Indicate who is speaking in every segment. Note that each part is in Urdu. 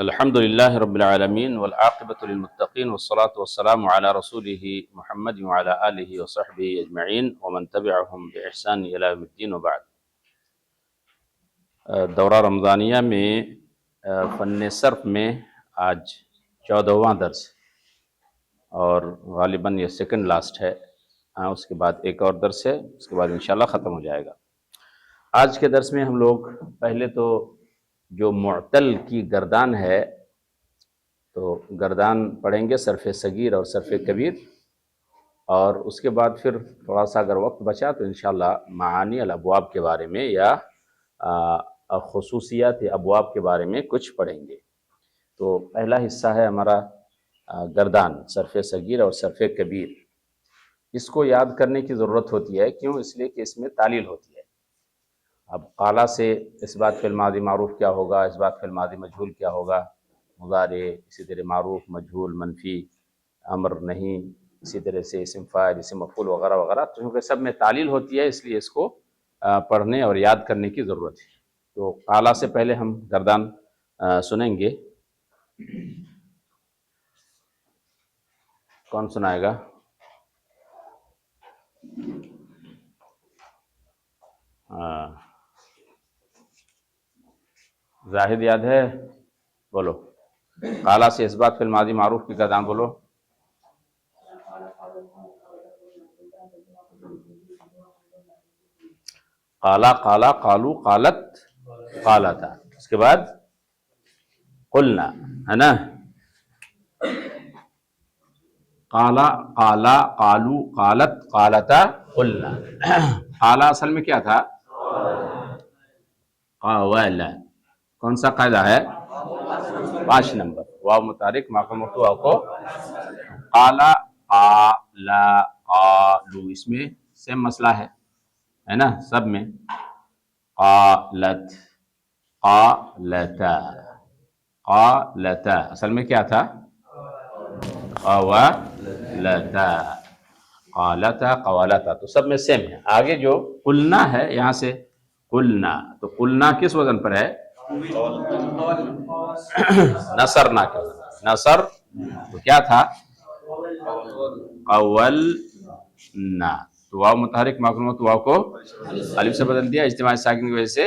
Speaker 1: الحمد لله رب العالمين والعاقبة للمتقين والصلاة والسلام على رسوله محمد وعلى آله وصحبه أجمعين ومن تبعهم بإحسان إلى يوم الدين وبعد. دورہ رمضانیہ میں فن صرف میں آج 14واں درس اور غالباً یہ سیکنڈ لاسٹ ہے. اس کے بعد ایک اور درس ہے، اس کے بعد انشاءاللہ ختم ہو جائے گا. آج کے درس میں ہم لوگ پہلے تو جو معتل کی گردان ہے تو گردان پڑھیں گے، صرف صغیر اور صرف کبیر، اور اس کے بعد پھر تھوڑا سا اگر وقت بچا تو انشاءاللہ معانی الابواب کے بارے میں یا خصوصیات ابواب کے بارے میں کچھ پڑھیں گے. تو پہلا حصہ ہے ہمارا گردان، صرف صغیر اور صرف کبیر. اس کو یاد کرنے کی ضرورت ہوتی ہے، کیوں؟ اس لیے کہ اس میں تعلیل ہوتی ہے. اب قالا سے اس بات فعل ماضی معروف کیا ہوگا، اس بات فعل ماضی مجہول کیا ہوگا، مضارع، اسی طرح معروف، مجہول، منفی، امر، نہیں، اسی طرح سے اسم فاعل، اسم مفعول وغیرہ وغیرہ. تو کیونکہ سب میں تعلیل ہوتی ہے اس لیے اس کو پڑھنے اور یاد کرنے کی ضرورت ہے. تو قالا سے پہلے ہم گردان سنیں گے. کون سنائے گا؟ زاہد یاد ہے؟ بولو. قالا سے اس بات فعل ماضی معروف کی گردان بولو. قالا، قالا، قالو، قالت، قالتا. اس کے بعد قلنا، ہے نا؟ قالا، قالا، قالو، قالت، قالتا، قلنا. قالا اصل میں کیا تھا؟ قاولا. کون سا قاعدہ ہے؟ 5 نمبر. واو متحرک ماقام مفتوح کو قالا، قالا، قالو، اس میں سیم مسئلہ ہے نا سب میں. قالت، قالتا، قالتا اصل میں کیا تھا؟ قوالتا، قالتا، قوالتا. تو سب میں سیم ہے. آگے جو قلنا ہے، یہاں سے قلنا، تو قلنا کس وزن پر ہے؟ نصرنا کے وزن. نصر تو کیا تھا؟ قولنا. تو واو متحرک معقول واو کو الف سے بدل دیا، اجتماعی ساکن کی وجہ سے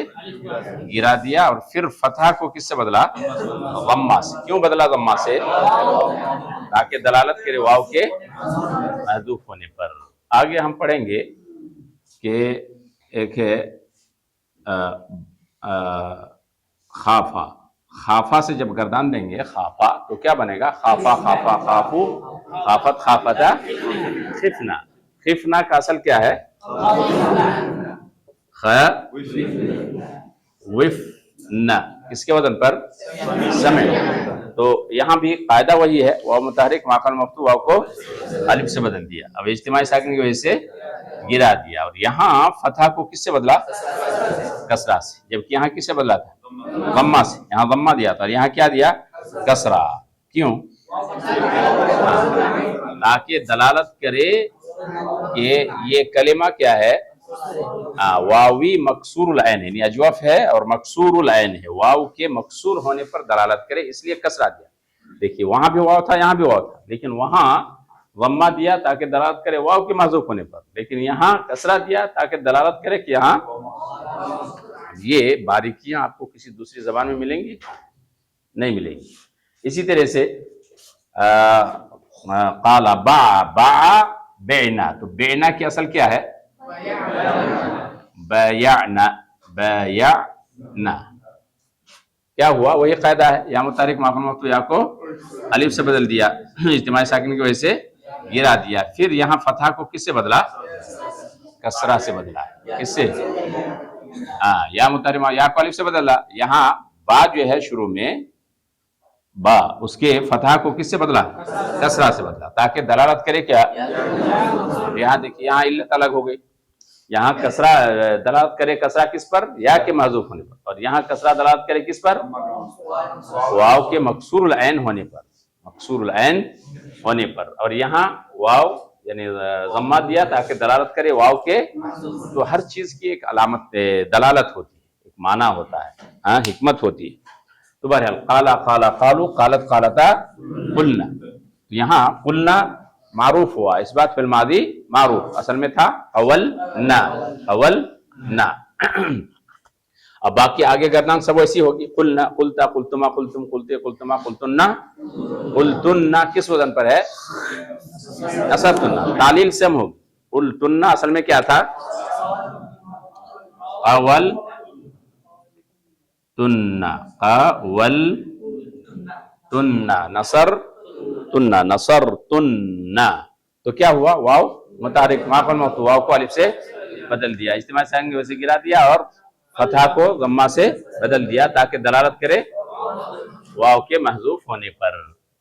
Speaker 1: گرا دیا، اور پھر فتحہ کو کس سے بدلا؟ ضمہ سے. کیوں بدلا ضمہ سے؟ تاکہ دلالت کرے واو کے محذوف ہونے پر. آگے ہم پڑھیں گے کہ ایک ہے خافا. خافا سے جب گردان دیں گے خافا تو کیا بنے گا؟ خافا، خافا، خافو، خافت، خافتا، خفنا. خفنا کا اصل کیا ہے؟ وفنا. کس کے وزن پر؟ سمع. تو یہاں بھی قاعدہ وہی ہے، واو متحرک ماقام مفتوح واو کو الف سے بدل دیا، اب اجتماعی ساکن کی وجہ سے گرا دیا، اور یہاں فتحہ کو کس سے بدلا؟ کسرہ سے. جبکہ یہاں کس سے بدلا تھا؟ ضمہ سے. یہاں ضمہ دیا تھا اور یہاں کیا دیا؟ کسرہ. کیوں؟ تاکہ دلالت کرے کہ یہ کلمہ کیا ہے؟ واوی مکسور العین، یعنی اجوف ہے اور مکسور العین ہے. واو کے مکسور ہونے پر دلالت کرے، اس لیے کسرہ دیا. دیکھیے وہاں بھی واو تھا، یہاں بھی واو تھا، لیکن وہاں ضمہ دیا تاکہ دلالت کرے واو کے محذوف ہونے پر، لیکن یہاں کسرہ دیا تاکہ دلالت کرے کہ یہاں. یہ باریکیاں آپ کو کسی دوسری زبان میں ملیں گی؟ نہیں ملیں گی. اسی طرح سے قال باع، باع، بیعنا. تو بیعنا کی اصل کیا ہے؟ بیعنا، بیعنا. کیا ہوا؟ وہی قاعدہ ہے، یا متحرک ماقام مفتوح یا کو الف سے بدل دیا، اجتماعی ساکن کی وجہ سے گرا دیا. پھر یہاں فتحہ کو کس سے بدلا؟ کسرہ سے بدلا. کس سے؟ یا متحرک یا کو الف سے بدلا. یہاں با جو ہے شروع میں با، اس کے فتحہ کو کس سے بدلا؟ کسرہ سے بدلا، تاکہ دلالت کرے کیا؟ یہاں دیکھیے یہاں علت الگ ہو گئی. یہاں کسرہ دلالت کرے کسرہ کس پر؟ یا کے محذوف ہونے پر. اور یہاں کسرہ دلالت کرے کس پر؟ واو کے مکسور العین ہونے پر. مکسور العین ہونے پر. اور یہاں واو یعنی ضمہ دیا تاکہ دلالت کرے واو کے. تو ہر چیز کی ایک علامت دلالت ہوتی ہے، ایک معنی ہوتا ہے، حکمت ہوتی ہے. تو بہرحال قالا قالا قالو قالت قالتا قلنا، تو یہاں قلنا معروف ہوا، اس بات فی الماضی معروف، اصل میں تھا اول نہ اب باقی آگے گردان سب ویسی ہوگی، قلنا قلتا قلتما قلتم قلتے قلتما قلتنا قلتنا، کس وزن پر ہے؟ نصرتنا، تعلیل سم ہوگی، قلتنا اصل میں کیا تھا؟ اول تننا، اول تننا، نصر تننا، تو کیا ہوا؟ واو متحرک ما قبل موقوف، واو کو الف سے بدل دیا، اجتماعی ساکن کی وجہ سے گرا دیا، اور فتحہ کو ضمہ سے بدل دیا تاکہ دلالت کرے واو کے محذوف ہونے پر۔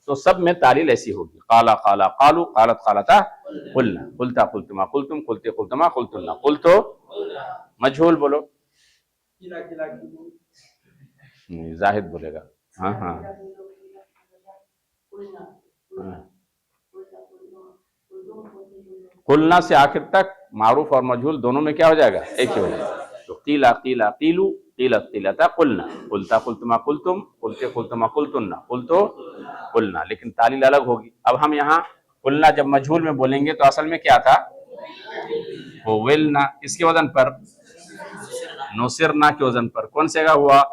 Speaker 1: تو سب میں تعلیل ایسی ہوگی، قالا قالا قالو قالت قالتا قلنا، قلتا قلتما قلتم قلتے قلتما قلتنا، قلتو مجھول بولو، زاہد بولے گا، ہاں قلنا سے آخر تک معروف اور مجھول دونوں میں کیا ہو جائے گا؟ ایک ہی ہو جائے گا، تو قیلا قیلا قیلو قیلت قیلتا قلنا، قلتا قلتما قلتم قلتے قلتما قلتنا قلتو قلنا، لیکن تعلیل الگ ہوگی۔ اب ہم یہاں قلنا جب مجھول میں بولیں گے تو اصل میں کیا تھا؟ قولنا، اس کے وزن پر نصرنا کے وزن پر، کون سے گا ہوا؟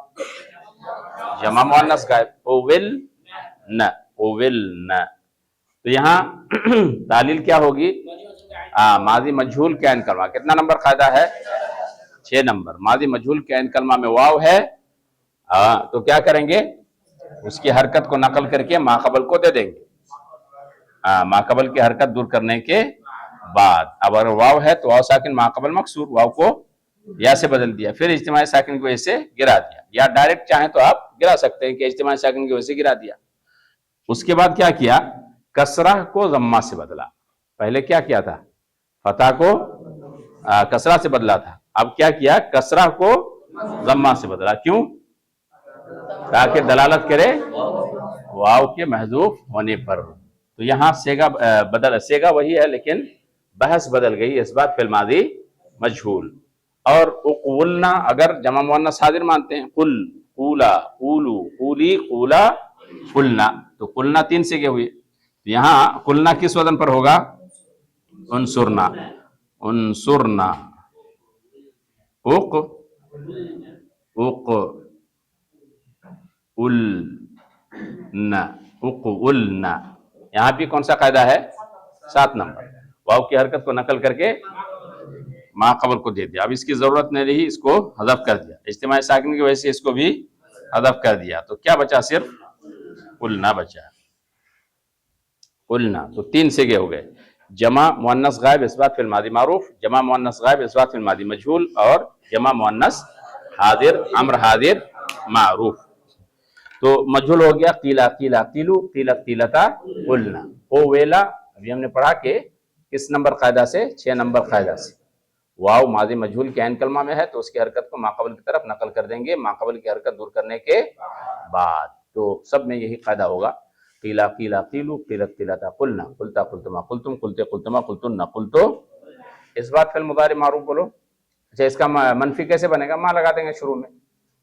Speaker 1: جمع مؤنث غائب، قولنا، تو یہاں تعلیل کیا ہوگی؟ ماضی مجہول کا عین کلمہ، کتنا نمبر قاعدہ ہے؟ 6 نمبر۔ ماضی مجہول کے عین کلمہ میں واو ہے، تو کیا کریں گے؟ اس کی حرکت کو نقل کر کے ما قبل کو دے دیں گے، ما قبل کی حرکت دور کرنے کے بعد، اب اگر واو ہے تو واو ساکن ما قبل مکسور، واو کو یا سے بدل دیا، پھر اجتماعی ساکن کی وجہ سے گرا دیا، یا ڈائریکٹ چاہیں تو آپ گرا سکتے ہیں کہ اجتماعی ساکن کی وجہ سے گرا دیا۔ اس کے بعد کیا کیا؟ کسرہ کو ضمہ سے بدلا، پہلے کیا کیا تھا؟ فتح کو کسرہ سے بدلا تھا، اب کیا کیا؟ کسرہ کو ضمہ سے بدلا، کیوں؟ تاکہ دلالت کرے واو کے محذوف ہونے پر۔ تو یہاں سیگا وہی ہے، لیکن بحث بدل گئی، اس بات فی الماضی مجہول۔ اور قولنا اگر جمع مؤنث حاضر مانتے ہیں، قل قولا قولو قولی قولا قلنا، تو قلنا 3 سیگے ہوئے، یہاں قلنا کس وزن پر ہوگا؟ انصرنا، انصرنا، اقلنا، یہاں بھی کون سا قاعدہ ہے؟ 7 نمبر، واو کی حرکت کو نقل کر کے ما قبل کو دے دیا، اب اس کی ضرورت نہیں رہی، اس کو حذف کر دیا، اجتماعی ساکن کی وجہ سے اس کو بھی حذف کر دیا، تو کیا بچا؟ صرف قلنا بچا، قلنا، تو 3 سیگے ہو گئے، جمع مؤنث غائب اثبات فی الماضی معروف، جمع مؤنث غائب اثبات فی الماضی مجہول، اور جمع مؤنث حاضر امر حاضر معروف۔ تو مجہول ہو گیا قیلا قیلا قیلو قیلت قیلتا قلنا، قویلا، ابھی ہم نے پڑھا کہ کس نمبر قاعدہ سے؟ 6 نمبر قاعدہ سے، واو ماضی مجہول کے عین کلمہ میں ہے تو اس کی حرکت کو ما قبل کی طرف نقل کر دیں گے ما قبل کی حرکت دور کرنے کے بعد، تو سب میں یہی قاعدہ ہوگا، قیلا قیلا قیلو قیلت قیلتا قلنا قلتا قلتما قلتم قلتے قلتما قلتن قلتو۔ اس بات فی المضارع معروف بولو، اچھا اس کا منفی کیسے بنے گا؟ ما لگا دیں گے شروع میں،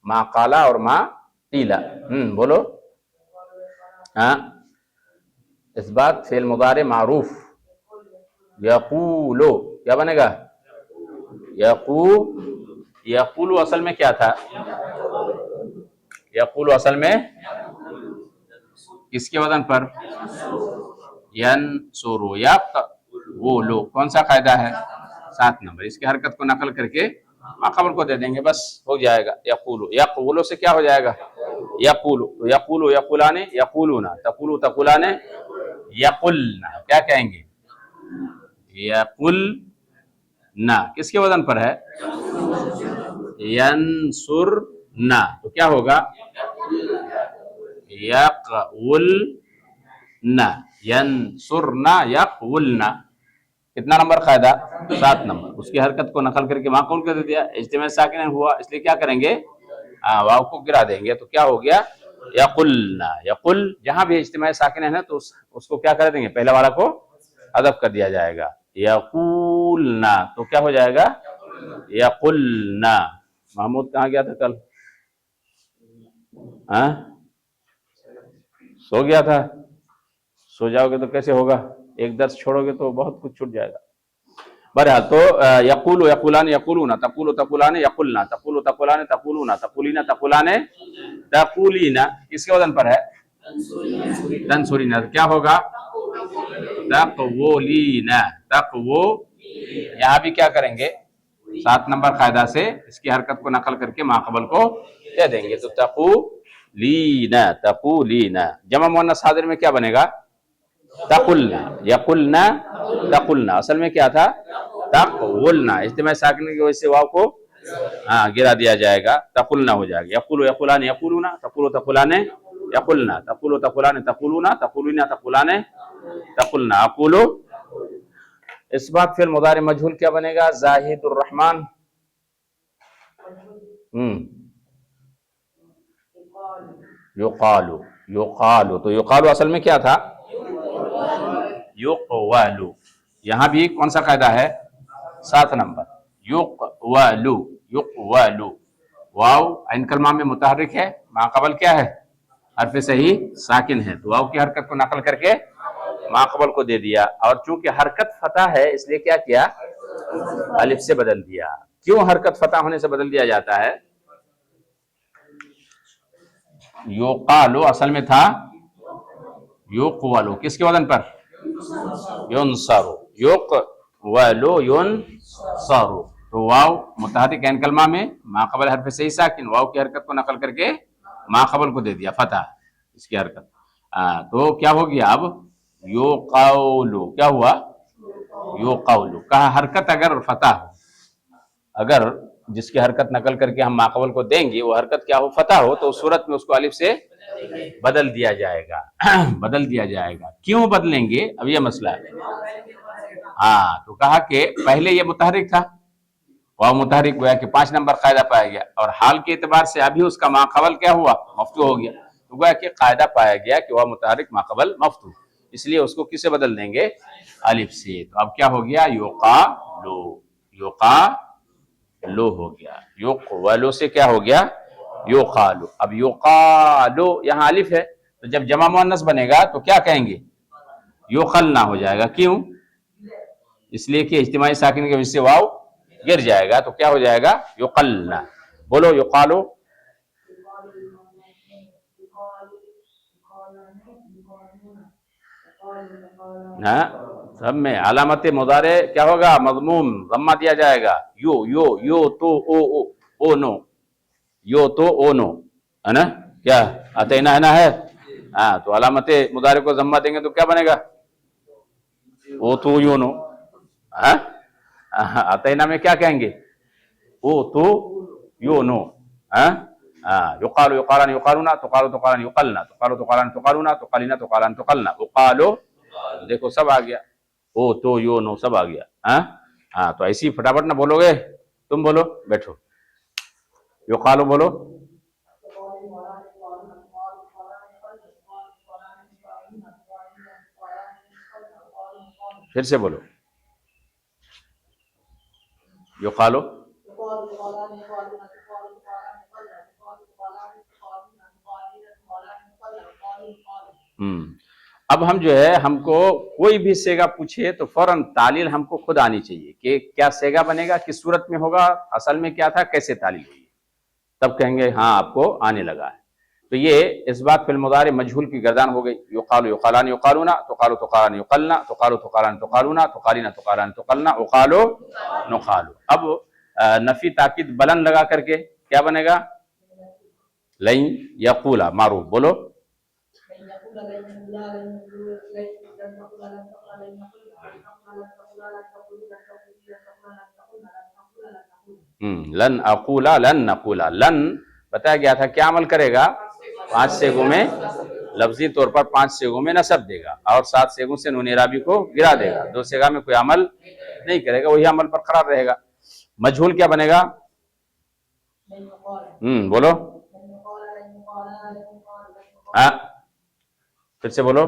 Speaker 1: ما قالا اور ما قیلا، بولو، اس بات فی المضارع معروف، یقولو کیا بنے گا؟ یقولو اصل میں کیا تھا؟ یقولو اصل میں کس کے وزن پر؟ ینصرو، یقولو، کون سا قاعدہ ہے؟ 7 نمبر، اس کی حرکت کو نقل کر کے ما قبل کو دے دیں گے، بس ہو جائے گا، یقولو، یقولو سے کیا ہو جائے گا؟ یقولو، یقولو یقولانے یقولونا، تقولو تقولانے یقلنا، کیا کہیں گے؟ یقلنا، کس کے وزن پر ہے؟ ینصرنا، تو کیا ہوگا؟ یقولنا، ینصرنا یقولنا، کتنا نمبر قاعدہ؟ 7 نمبر، اس کی حرکت کو نقل کر کے ما قبل کر دیا، اجتماع ساکن ہوا، اس لیے کیا کریں گے؟ واو کو گرا دیں گے، تو کیا ہو گیا؟ یقلنا، یقل، جہاں بھی اجتماع ساکن ہے تو اس کو کیا کر دیں گے؟ پہلے والا کو حذف کر دیا جائے گا، یقولنا، تو کیا ہو جائے گا؟ یقلنا۔ محمود کہاں گیا تھا کل؟ سو گیا تھا. سو جاؤ گے تو کیسے ہوگا؟ ایک درس چھوڑو گے تو بہت کچھ چھوٹ جائے گا. بہرحال تو یقول یقولان یقولون تقول تقولان یقولنا تقول تقولان تقولون تقولینا تقولان تقولینا کس کے وزن پر ہے؟ تنصرینا. کیا ہوگا؟ تقولینا. تقو یہاں بھی کیا کریں گے؟ 7 نمبر قاعدہ سے اس کی حرکت کو نقل کر کے ماقبل کو دے دیں گے. تو تقولینا تقولینا. جمع مؤنث حاضر میں کیا بنے گا؟ تقلنا. یقلنا تقلنا. اصل میں کیا تھا؟ تقولنا. اجتماع ساکن کی وجہ سے واو کو گرا دیا جائے گا، تقلنا ہو جائے گا. یقول یقولان یقولون تقول تقولان یقلنا تقول تقولان تقولون تقولینا تقولان تقلنا. اقول اس بات فعل مضارع مجہول کیا بنے گا؟ زاہد الرحمن. یقالو. یقالو. تو یقالو اصل میں کیا تھا؟ یقوالو. یہاں بھی کون سا قاعدہ ہے؟ 7 نمبر. یقوالو. یقوالو. واو عین کلمہ میں متحرک ہے، ماقبل کیا ہے؟ حرف صحیح ساکن ہے. تو واو کی حرکت کو نقل کر کے ماقبل کو دے دیا، اور چونکہ حرکت فتح ہے اس لیے کیا کیا؟ الف سے بدل دیا. کیوں حرکت فتح ہونے سے بدل دیا جاتا ہے؟ یقالو اصل میں تھا یقوالو. کس کے وزن پر؟ ینصرو. یقوالو ینصرو. تو واو متحرک عین کلمہ میں ماقبل حرف صحیح ساکن، واو کی حرکت کو نقل کر کے ماقبل کو دے دیا فتح اس کی حرکت. تو کیا ہو گیا اب؟ یقولو. کیا ہوا؟ یقولو. کہا حرکت اگر فتح ہو، اگر جس کی حرکت نقل کر کے ہم ماقبل کو دیں گے وہ حرکت کیا ہو؟ فتح ہو، تو اس صورت میں اس کو الف سے بدل دیا جائے گا. بدل دیا جائے گا. کیوں بدلیں گے؟ اب یہ مسئلہ ہے. تو کہا کہ پہلے یہ متحرک تھا، واو متحرک گویا کہ 5 نمبر قاعدہ پایا گیا، اور حال کے اعتبار سے ابھی اس کا ماقبل کیا ہوا؟ مفتوح ہو گیا. تو گویا کہ قاعدہ پایا گیا کہ واو متحرک ماقبل مفتوح، اس لیے اس کو کس سے بدل دیں گے؟ الف سے. تو اب کیا ہو گیا؟ یقالو. یقالو ہو گیا. یقولو سے کیا ہو گیا؟ یقالو. اب یقالو یہاں الف ہے، تو جب جمع مؤنث بنے گا تو کیا کہیں گے؟ یقلنا ہو جائے گا. کیوں؟ اس لیے کہ اجتماعی ساکن کی وجہ سے واو گر جائے گا، تو کیا ہو جائے گا؟ یقلنا. بولو یقالو. سب میں علامت مضارع کیا ہوگا؟ مضموم ضمہ دیا جائے گا. یو یو یو تو او نو. یو تو او نو ہے نا؟ کیا اتینا ہے نا ہے؟ تو علامت مضارع کو ضمہ دیں گے تو کیا بنے گا؟ او تو یو نو. اتینا میں کیا کہیں گے؟ او تو یو نو. یقالو یقالان یقالونا تقالو تقالان یقلنا تقالو تقالان تقالونا تقالینا تقالان تقلنا. اقالو دیکھو سب آ گیا، او تو یو نو سب آ گیا. تو ایسی فٹافٹ نہ بولو گے. تم بولو، بیٹھو. یقالو بولو. پھر سے بولو. یقالو. اب ہم جو ہے، ہم کو کوئی بھی سیگا پوچھے تو فوراً تعلیل ہم کو خود آنی چاہیے کہ کیا سیگا بنے گا، کس صورت میں ہوگا، اصل میں کیا تھا، کیسے تعلیل ہوئی. تب کہیں گے ہاں آپ کو آنے لگا ہے. تو یہ اس بات فعل مضارع مجہول کی گردان ہو گئی. یقالو یقالان یقالونا تقالو تقالان یقلنا تقالو تقالان تقالونا تقالینا تقالان تقلنا اقالو نقالو. اب نفی تاکید بلند لگا کر کے کیا بنے گا؟ لن یقولا. معروف بولو. لن اقولا لن نقولا. لن بتایا گیا تھا کیا عمل کرے گا؟ 5 سیغوں میں لفظی طور پر 5 سیغوں میں نصب دے گا، اور 7 سیغوں سے نون اعرابی کو گرا دے گا. 2 سیغہ میں کوئی عمل نہیں کرے گا، وہی عمل برقرار رہے گا. مجہول کیا بنے گا؟ بولو. پھر سے بولو.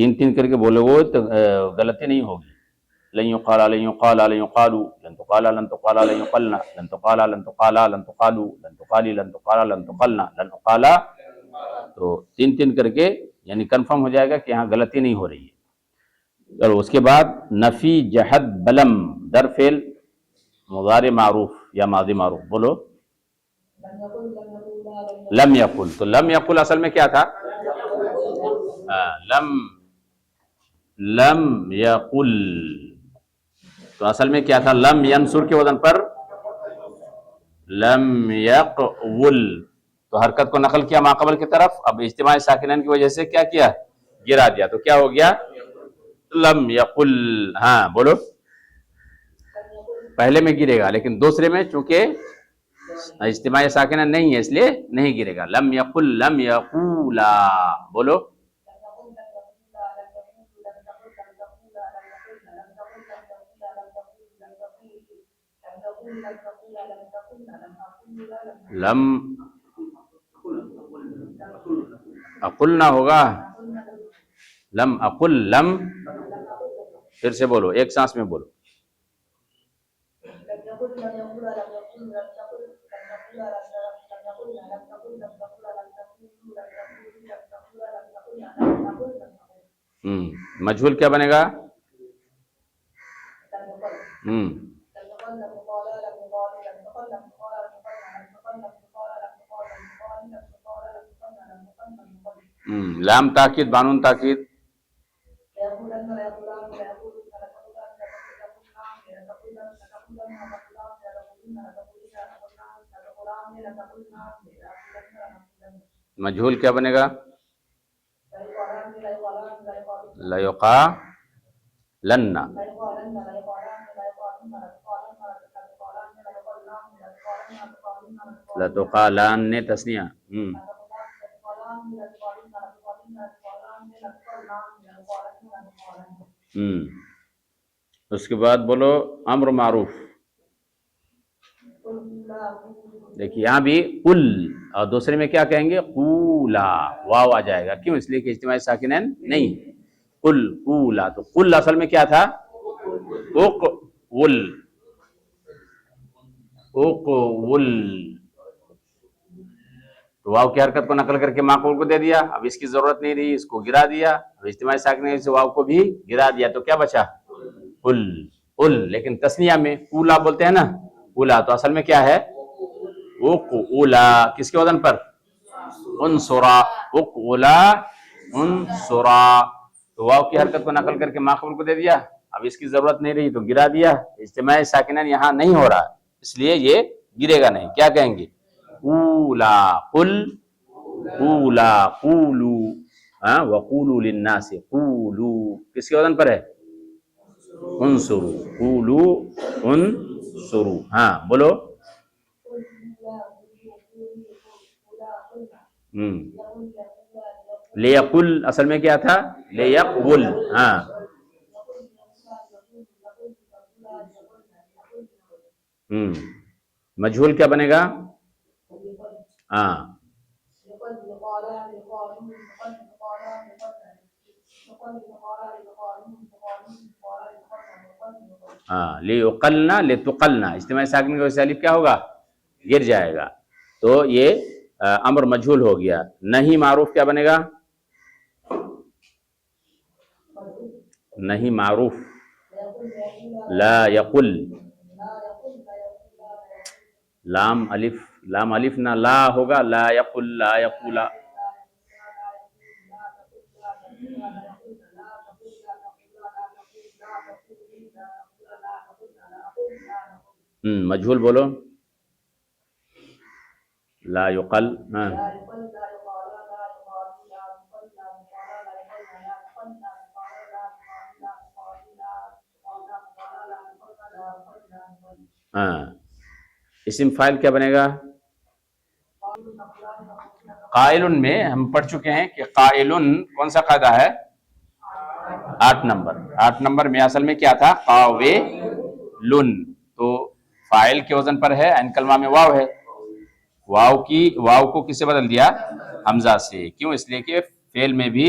Speaker 1: تین تین کر کے بولو گے تو غلطی نہیں ہوگی. لن يقال لن يقال لن يقالوا لن تقال لن تقال لن يقلنا لن تقال لن تقال لن تقالوا لن تقالي لن تقال لن تقلنا لن تقال. تو تین تین کر کے یعنی کنفرم ہو جائے گا کہ یہاں غلطی نہیں ہو رہی ہے. چلو اس کے بعد نفی جہد بلم در فعل مضارع معروف یا ماضی معروف. بولو لم یقل. تو لم یقل اصل میں کیا تھا؟ لم یقل. تو اصل میں کیا تھا؟ لم ینصر کے وزن پر لم یقول. تو حرکت کو نقل کیا ماقبل کی طرف. اب اجتماع ساکنین کی وجہ سے کیا کیا؟ گرا دیا. تو کیا ہو گیا؟ لم یقل. ہاں بولو. پہلے میں گرے گا لیکن دوسرے میں چونکہ اجتماع ساکنہ نہیں ہے اس لیے نہیں گرے گا. لم یقل لم یقولا. بولو لم اقل نہ ہوگا. لم اقل لم. پھر سے بولو ایک سانس میں بولو. مجہول کیا بنے گا؟ لام تاکید بانون تاکید. مجہول کیا بنے گا؟ لیقالن. لتقالن تسنیہ. اس کے بعد بولو امر معروف. دیکھیے یہاں بھی قل اور دوسرے میں کیا کہیں گے؟ قولا. واو آ جائے گا. کیوں؟ اس لیے کہ اجتماعی ساکنین نہیں. قل قولا. تو قل اصل میں کیا تھا؟ اقول. اقول. تو واو کی حرکت کو نقل کر کے معقول کو دے دیا. اب اس کی ضرورت نہیں رہی, اس کو گرا دیا. اب اجتماعی ساکنین سے واو کو بھی گرا دیا تو کیا بچا؟ قل. قل. لیکن تسنیہ میں قولا بولتے ہیں نا. قولا تو اصل میں کیا ہے؟ اقولا. کس کے وزن پر؟ انصرا. اقولا انصرا. تو واو کی حرکت کو نقل کر کے ماقبل کو دے دیا. اب اس کی ضرورت نہیں رہی تو گرا دیا. اجتماعی ساکنین یہاں نہیں ہو رہا اس لیے یہ گرے گا نہیں. کیا کہیں گے؟ قولا. قل قولا. قولو. وقولو للناس. قولو کس کے وزن پر ہے؟ انصرو. قولو انصرو. ہاں بولو. لیقل اصل میں کیا تھا؟ لیقول. ہاں مجہول کیا بنے گا؟ ہاں لیقلنا لتقلنا. اجتماعی ساکن کی وجہ سے الف کیا ہوگا؟ گر جائے گا. تو یہ امر مجہول ہو گیا. نہیں معروف کیا بنے گا؟ نہیں معروف لا یقل. لام الف نہ لا ہوگا. لا یقل لا یقولا. مجہول بولو. لا یقل. اسم فاعل کیا بنے گا؟ قائلن میں ہم پڑھ چکے ہیں کہ قائلن کون سا قاعدہ ہے؟ 8 نمبر. 8 نمبر میں اصل میں کیا تھا؟ قاولن. تو فاعل کے وزن پر ہے. عین کلمہ میں واو ہے. واو کو کس سے بدل دیا؟ حمزہ سے. کیوں؟ اس لیے کہ فعل میں بھی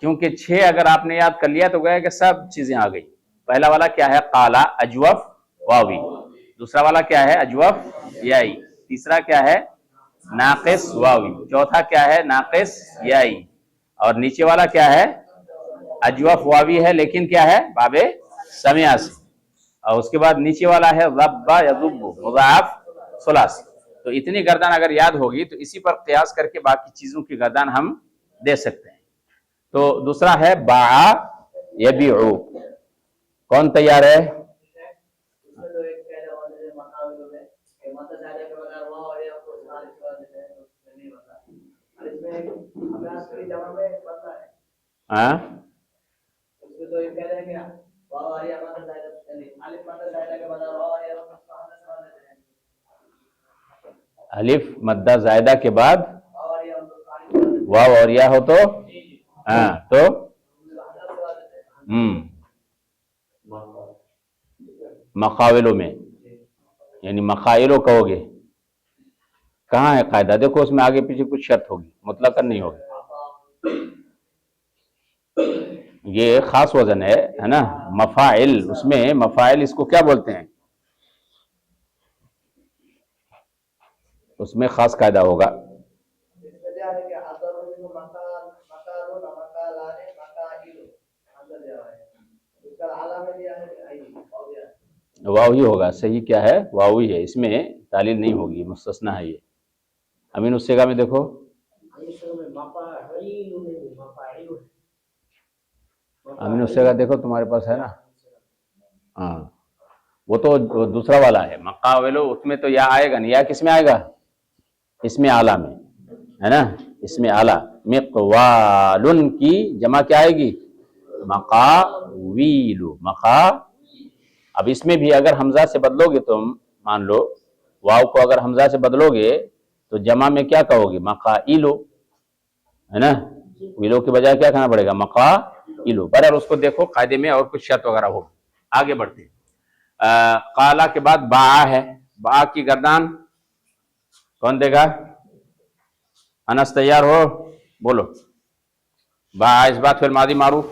Speaker 1: کیونکہ 6 اگر آپ نے یاد کر لیا تو گیا کہ سب چیزیں آ گئی. پہلا والا کیا ہے؟ قالا اجوف واوی. دوسرا والا کیا ہے؟ اجوف یائی. تیسرا کیا ہے؟ ناقص واوی. چوتھا کیا ہے؟ ناقص یائی. اور نیچے والا کیا ہے؟ اجوف واوی ہے لیکن کیا ہے؟ باب سمع سے. اور اس کے بعد نیچے والا ہے ضب یضب مضاعف ثلاثی. تو اتنی گردان اگر یاد ہوگی تو اسی پر قیاس کر کے باقی چیزوں کی گردان ہم دے سکتے ہیں. تو دوسرا ہے باع یبیع. کون تیار ہے؟ ہاں الف مدہ زائدہ کے بعد واو اور یا ہو تو ہاں تو مقاولوں میں یعنی مقائلوں کہو گے. کہاں ہے قاعدہ؟ دیکھو اس میں آگے پیچھے کچھ شرط ہوگی، مطلقاً نہیں ہوگی. یہ خاص وزن ہے نا مفاعل. اس میں مفاعل اس کو کیا بولتے ہیں؟ اس میں خاص قاعدہ ہوگا. واو ہی ہوگا. صحیح کیا ہے؟ واو ہی ہے. اس میں تعلیل نہیں ہوگی، مستثنیٰ ہے یہ. امین السیغہ میں دیکھو امین السیغہ دیکھو تمہارے پاس ہے نا. ہاں وہ تو دوسرا والا ہے مقاولو. اس میں تو یا آئے گا نہیں. یا کس میں آئے گا؟ اس میں اعلیٰ میں ہے نا. اس میں اعلیٰ. مقوالن کی جمع کیا آئے گی؟ مقاویلو. اب اس میں بھی اگر حمزہ سے بدلو گے تم، مان لو واو کو اگر حمزہ سے بدلو گے تو جمع میں کیا کہو گے؟ مقائلو ہے نا. ویلو کے بجائے کیا کہنا پڑے گا؟ مقائلو. برابر اس کو دیکھو قاعدے میں اور کچھ شرط وغیرہ ہو. آگے بڑھتے ہیں. قالا کے بعد باع ہے. باع کی گردان کون دے گا؟ انس تیار ہو؟ بولو. باع اس بات فعل ماضی معروف.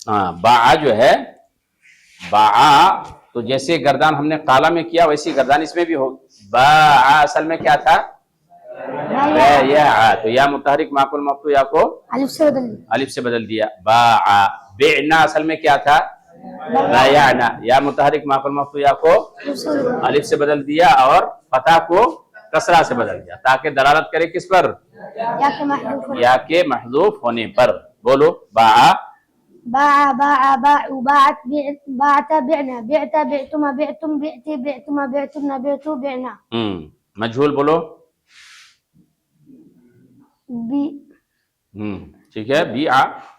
Speaker 1: ہاں باع جو ہے باع تو جیسے گردان ہم نے قالا میں کیا ویسی گردان اس میں بھی ہوگی. باع اصل میں کیا تھا؟ یا. تو یا متحرک معقول مفتوح یا کو الف سے بدل دیا. باع. بعنا اصل میں کیا تھا؟ بایعنا. یا متحرک معقول مفتوح یا کو الف سے بدل دیا اور فتح کو کسرہ سے بدل دیا تاکہ دلالت کرے کس پر؟ یا کے محذوف ہونے پر. بولو. باع
Speaker 2: باع باع باعوا باعت باعت بعنا بعت بعتما بعتم بعتي بعتما بعتن بعتو بعنا.
Speaker 1: مجهول بولو. ٹھیک ہے. بیع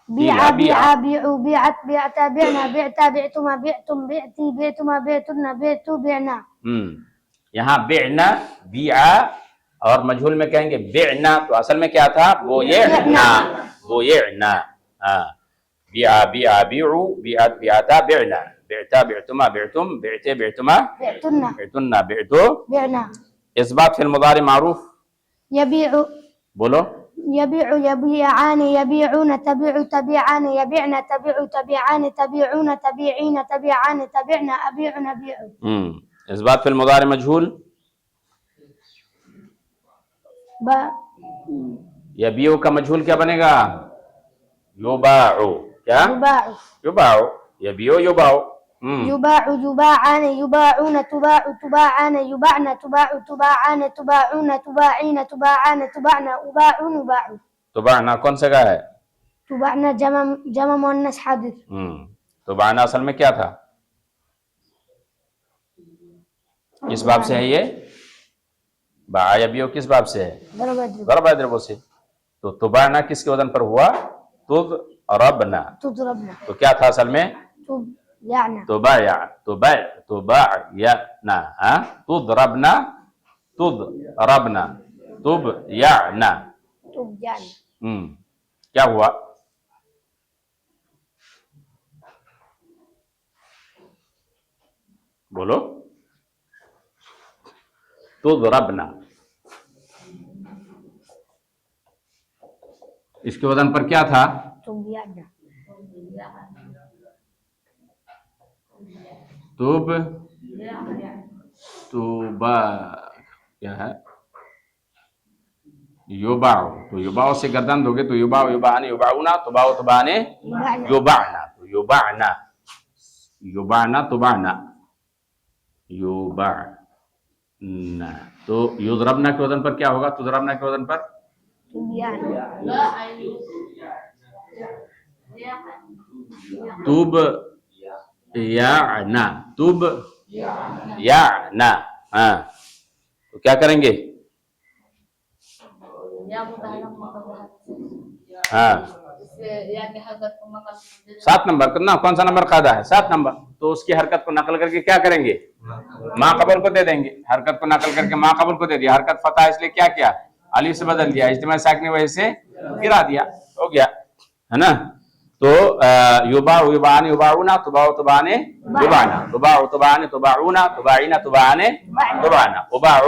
Speaker 2: بیع بیع بیعوا بیعت بیعت بعنا بعت بعتما بعتم بعتي بعتما بعتن بعتو بعنا.
Speaker 1: یہاں بعنا بیع اور مجہول میں کہیں گے بعنا تو اصل میں کیا تھا؟ بویعنا. بویعنا. بیع بیع بیعوا بیعت بیعتا بعنا بعتا بعتما بعتم بعتے بعتما بعتن بعتو
Speaker 2: بعنا.
Speaker 1: اثبات فی المضارع معروف.
Speaker 2: يبيع
Speaker 1: بولو.
Speaker 2: يبيع يبيعان يبيعون تبيع تبيعان يبيعن تبيع تبيعان تبيعون تبيعين تبيعان تبعن أبيع نبيع.
Speaker 1: اثبات فی المضارع مجهول. یبیع کا مجهول کیا بنے گا؟ یباع. کیا؟
Speaker 2: يباع
Speaker 1: یباع. یبیع یباع.
Speaker 2: يباع يباعان يباعون تباع تباعان يباعن تباع تباعان تباعون تباعين تباعان تباعن أباع نباع.
Speaker 1: تباعنا کون سے کا ہے؟
Speaker 2: تباعنا جمع مؤنث حاضر.
Speaker 1: تباعنا اصل میں کیا تھا؟ کس باب سے ہے یہ؟ باع یبیع کس باب سے ہے؟ ضرب یضرب سے. تو تباعنا کس کے وزن پر ہوا؟ تضربنا. تو کیا تھا اصل میں؟ تبايع تبايعنا. تضربنا تضربنا تبيعنا. کیا ہوا؟ بولو. تضربنا. اس کے وزن پر کیا تھا؟
Speaker 2: تبيعنا.
Speaker 1: توبا کیا ہے؟ یوباؤ. تو یوباؤ سے گردن دو گے تو یوباؤ یوبانے یوباؤنا تباؤ تبانے یوبانا. تو یوبانا یوبانا تبانا یوبانا. تو یضربنا کے وزن پر کیا ہوگا؟ تضربنا کے وزن پر
Speaker 2: تبيعنا.
Speaker 1: توب یعنا. توب یعنا. ہاں تو کیا کریں گے؟ ہاں 7 نمبر کتنا؟ کون سا نمبر قاعدہ ہے؟ 7 نمبر. تو اس کی حرکت کو نقل کر کے کیا کریں گے؟ ما قبل کو دے دیں گے. حرکت کو نقل کر کے ما قبل کو دے دیا. حرکت فتح اس لیے کیا کیا؟ الف سے بدل دیا. اجتماع ساکنی وجہ سے گرا دیا. ہو گیا ہے نا. تو یوباع یوبعان یوباعونا تباع تبانے یوبعنا تباع تبانے تباعونا تباعینا تباعنے تباعنا اباع.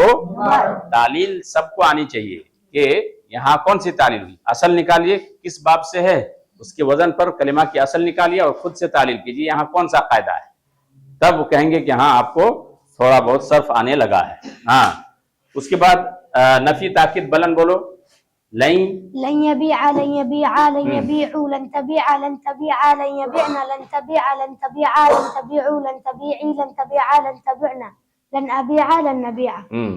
Speaker 1: تعلیل سب کو آنی چاہیے کہ یہاں کون سی تعلیل ہوئی. اصل نکالیے کس باب سے ہے, اس کے وزن پر کلمہ کی اصل نکالیے اور خود سے تعلیل کیجیے یہاں کون سا قاعدہ ہے. تب وہ کہیں گے کہ ہاں آپ کو تھوڑا بہت صرف آنے لگا ہے. ہاں اس کے بعد نفی تاکید بلند بولو.
Speaker 2: لن يبيع لن يبيع لن يبيعوا لن تبيع لن تبيع لن يبيعنا لن تبيع لن تبيع لن تبيعوا لن تبيعي لن تبيع لن تبيعنا لن أبيع لن نبيع.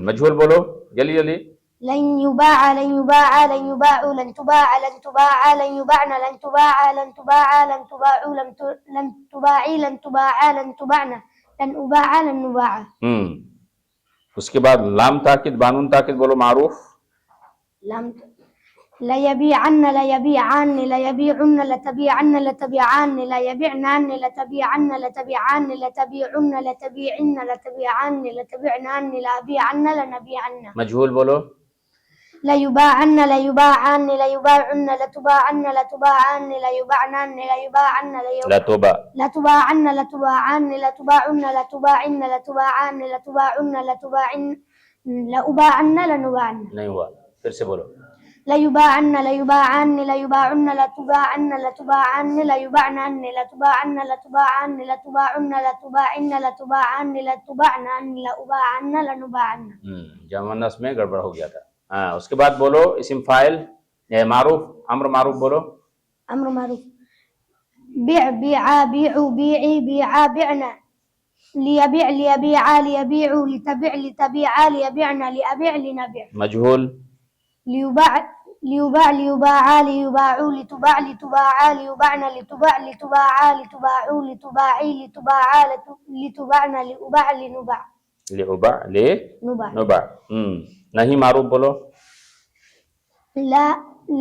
Speaker 1: مجهول بولو جلدی جلدی.
Speaker 2: لن يباع لن يباع لن يباع لن تباع لن تباع لن يباعنا لن تباع لن تباع لن تباعوا لن تباعي لن تباع لن تباعنا لن أباع لن نباع.
Speaker 1: اس کے بعد لام تاکید بانون تاکید بولو. معروف
Speaker 2: لام لا يبيعن لا يبيعان لا يبيعن لا تبيعن لا تبيعان لا يبيعنان لا تبيعن لا تبيعان لا تبيعن لا تبيعن لا تبيعان لا تبيعنان لا أبيعن لا نبيعن.
Speaker 1: مجهول بولو.
Speaker 2: لا يباعن لا يباعان لا يباعن لا تباعن لا تباعان لا يباعنان لا يباعن
Speaker 1: لا توبا
Speaker 2: لا تباعن لا تباعان لا تباعن لا تباعن لا تباعان لا تباعن لا تباعن لا أباعن لا نباعن.
Speaker 1: نہیں ہوا, پھر سے بولو.
Speaker 2: لا يباعن لا يباعن لا يباعن لا تباعن لا تباعن لا يباعنان لا تباعن لا تباعن لا تباعن لا تباعن لا تباعن لا تباعنان لا أباعن لا نباعن.
Speaker 1: جمع نصب میں گڑبڑ ہو گیا تھا. ہاں اس کے بعد بولو اسم فاعل معروف. امر معروف بولو.
Speaker 2: امر معروف. بيع بيعا بيعوا بيعي بيعا بعنا. ليبيع ليبيعا ليبيعوا لتبيع لتبيعا ليبيعنا لأبيع لنبيع.
Speaker 1: مجهول.
Speaker 2: ليباع ليباع ليباعا ليباعوا لتباع لتباعا ليباعنا لتباع لتباعا لتباعوا لتباعي لتباعا لتباعنا لأباع لنباع.
Speaker 1: لأباع
Speaker 2: لنباع.
Speaker 1: نباع. نہیں معروف بولو.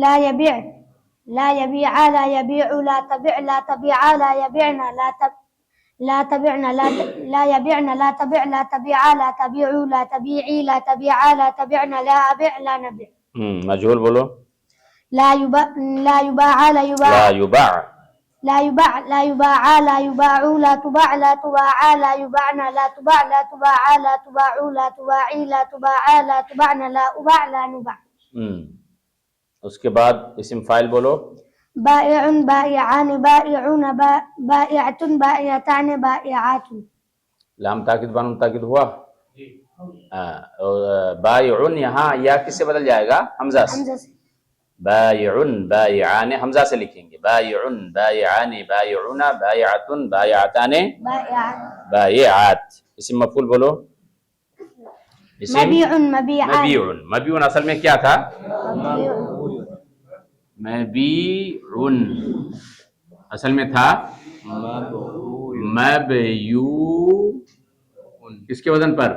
Speaker 2: لا يبيع لا يبيع لا يبيع لا تبيع لا تبيع لا يبيعنا لا تبيعنا لا يبيعنا لا تبيع لا تبيع لا تبيعوا لا تبيعي لا تبيع لا تبيعنا لا أبيع لا نبيع.
Speaker 1: مجهول بولو.
Speaker 2: لا يباع لا يباع لا يباع
Speaker 1: لا يباع
Speaker 2: لا يباع لا يباع لا يباعوا لا تباع لا تباع لا يباعنا لا تباع لا تباع لا تباعوا لا تباعي لا تباع لا تباعنا لا أباع لا نباع.
Speaker 1: اس کے بعد اسم فاعل بولو.
Speaker 2: بائع بائعان بائعون بائعة بائعتان بائعات.
Speaker 1: لام تاکید بانون تاکید ہوا. بائعن یہاں یا کس سے بدل جائے گا؟ حمزہ سے. بائعن بائعان حمزہ سے لکھیں گے. بائعن بائعان بائعون بائعتن بائعتان بائعات. اسم مفعول بولو.
Speaker 2: مبيع مبيعان.
Speaker 1: مبیعن اصل میں کیا تھا؟ مبیعن اصل میں تھا مبیوع. کس کے وزن پر؟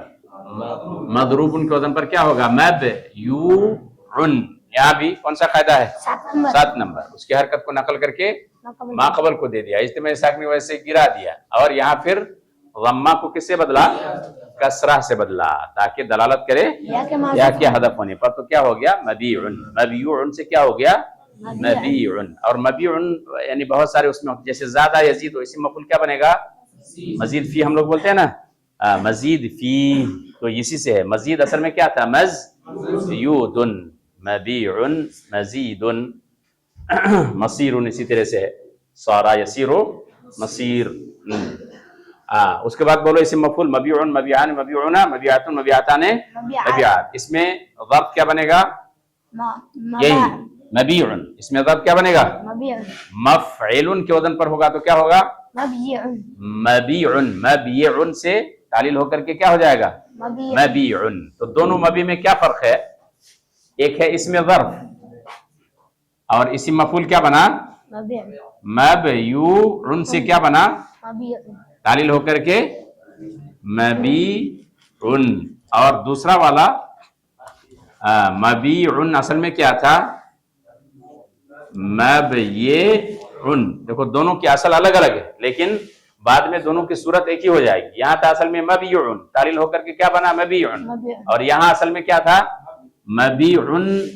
Speaker 1: مضروب کے وزن پر کیا ہوگا؟ مبیوع. یہاں بھی کون سا قاعدہ ہے؟ 7 نمبر. اس کی حرکت کو نقل کر کے ما قبل کو دے دیا. اجتماع ساکنی وجہ سے گرا دیا. اور یہاں پھر ضمہ کو کس سے بدلا؟ کسرہ سے بدلا تاکہ دلالت کرے یا کے حذف ہونے پر. تو کیا ہو گیا؟ مبیعن. مبیوع سے کیا ہو گیا؟ مبیعن. اور مبیعن یعنی بہت سارے اس میں جیسے زیادہ یزید و اسم مفعول کیا بنے گا؟ مزید فی ہم لوگ بولتے ہیں نا. مزید فی تو اسی سے ہے. مزید اصل میں کیا تھا؟ مزیود. مبیع مزید. مصیر اسی طرح سے ہے. صارا یسیر مصیر. اس کے بعد بولو اسم مفعول مبیع مبیعان مبیعون مبیعات مبیعاتان مبیعات. اس میں ظرف کیا بنے گا؟ یہی مبیع. اس میں ظرف کیا بنے گا؟
Speaker 2: مبيع
Speaker 1: مفعل کے وزن پر ہوگا تو کیا ہوگا؟
Speaker 2: مبيع
Speaker 1: مبیع. مبیع سے تعلیل ہو کر کے کیا ہو جائے گا؟
Speaker 2: مبيع
Speaker 1: مبیع. تو دونوں مبی میں کیا فرق ہے؟ ایک ہے اس میں ظرف اور اسم مفعول کیا بنا؟
Speaker 2: مبيع
Speaker 1: مبیوع سے کیا بنا؟
Speaker 2: مبيع
Speaker 1: تعلیل ہو کر کے مبیع. اور دوسرا والا مبیع اصل میں کیا تھا؟ مبیع. دیکھو دونوں کی اصل الگ الگ ہے لیکن بعد میں دونوں کی صورت ایک ہی ہو جائے گی. یہاں تھا اصل میں مبیع تعلیل ہو کر کے کیا بنا؟ مبیع.
Speaker 2: مبيع
Speaker 1: اور یہاں اصل میں کیا تھا؟ مبیع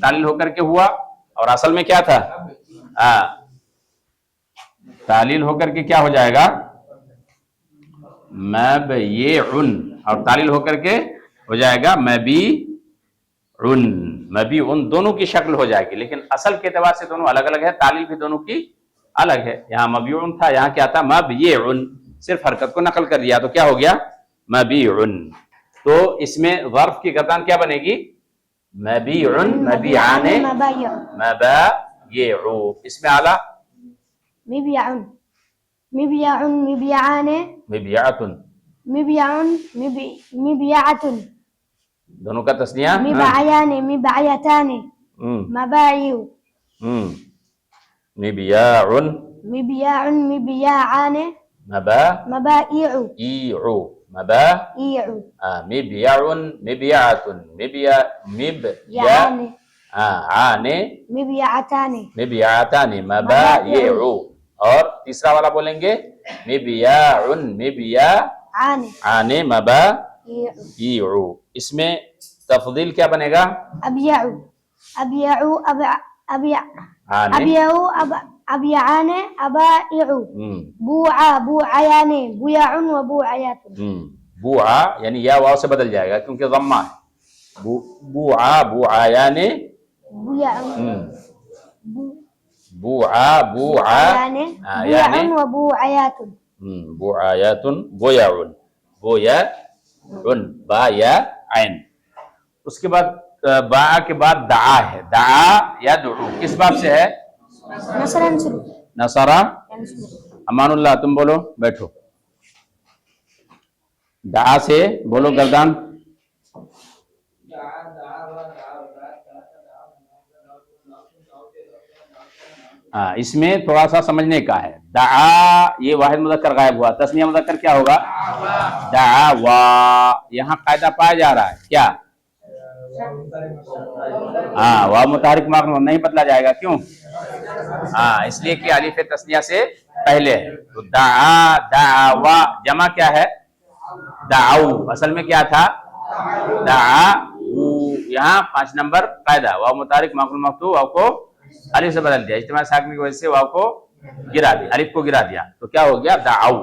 Speaker 1: تعلیل ہو کر کے ہوا اور اصل میں کیا تھا؟ تعلیل ہو کر کے کیا ہو جائے گا؟ مبیع. اور تعلیل ہو کر کے ہو جائے گا مبیع. مبیع دونوں کی شکل ہو جائے گی لیکن اصل کے اعتبار سے دونوں الگ الگ ہے. تعلیل بھی دونوں کی الگ ہے. یہاں مبیع تھا یہاں کیا تھا؟ مبیع. صرف حرکت کو نقل کر دیا تو کیا ہو گیا؟ مبیع. تو اس میں ظرف کی گردان کیا بنے گی؟ مبیع مبیعان
Speaker 2: مبايع
Speaker 1: مبایع. اس میں اعلیٰ
Speaker 2: مبيع مبيع مبيعان
Speaker 1: مبیعۃ.
Speaker 2: مبيع مبيعة
Speaker 1: دونوں کا تسنیہ
Speaker 2: مبعيان مبعيتان مبايع
Speaker 1: مبیاع
Speaker 2: مبياع مبياعان
Speaker 1: مبائع
Speaker 2: مبائع
Speaker 1: مبائع مبيع مبيعة
Speaker 2: يعان
Speaker 1: مبيعان
Speaker 2: مبيعتان
Speaker 1: مبيعتان مبائع. اور تیسرا والا بولیں گے مبیاع مبیعان
Speaker 2: عان
Speaker 1: مبائع. اس میں تفضیل کیا بنے گا؟
Speaker 2: أبيع أبيع أبيع
Speaker 1: عان
Speaker 2: أبيع أبيعان أبائع بوعا بوعيان بيع وبوعيات
Speaker 1: بوعا یعنی یا واو سے بدل جائے گا کیونکہ ضمہ ہے. بوعا بوعیان
Speaker 2: بيع
Speaker 1: بوعا بوعا
Speaker 2: بيع وبوعيات
Speaker 1: بوعایات بویع بویع با یا عین. اس کے بعد با کے بعد دعا ہے. دعا یا دعو کس باب سے ہے؟
Speaker 2: نصر ينصر
Speaker 1: نصرہ.
Speaker 2: ينصر
Speaker 1: امان اللہ تم بولو بیٹھو. دعا سے بولو گردان. اس میں تھوڑا سا سمجھنے کا ہے. دعا یہ واحد مذکر غائب ہوا. تسنیہ مذکر کیا ہوگا؟ دعوا. یہاں قاعدہ پایا جا رہا ہے کیا؟ واو متحرک ماخوذ نہیں بدلا جائے گا. کیوں؟ اس لیے کہ الف تسنیہ سے پہلے ہے. تو دعا دعوا جمع کیا ہے؟ دعو. اصل میں کیا تھا؟ دعو. یہاں 5 نمبر قاعدہ واو متحرک ماخوذ مفتوح واو کو الف سے بدل دیا. اجتماع ساکن کی وجہ سے واو کو گرا دیا الف کو گرا دیا تو کیا ہو گیا؟ دعو.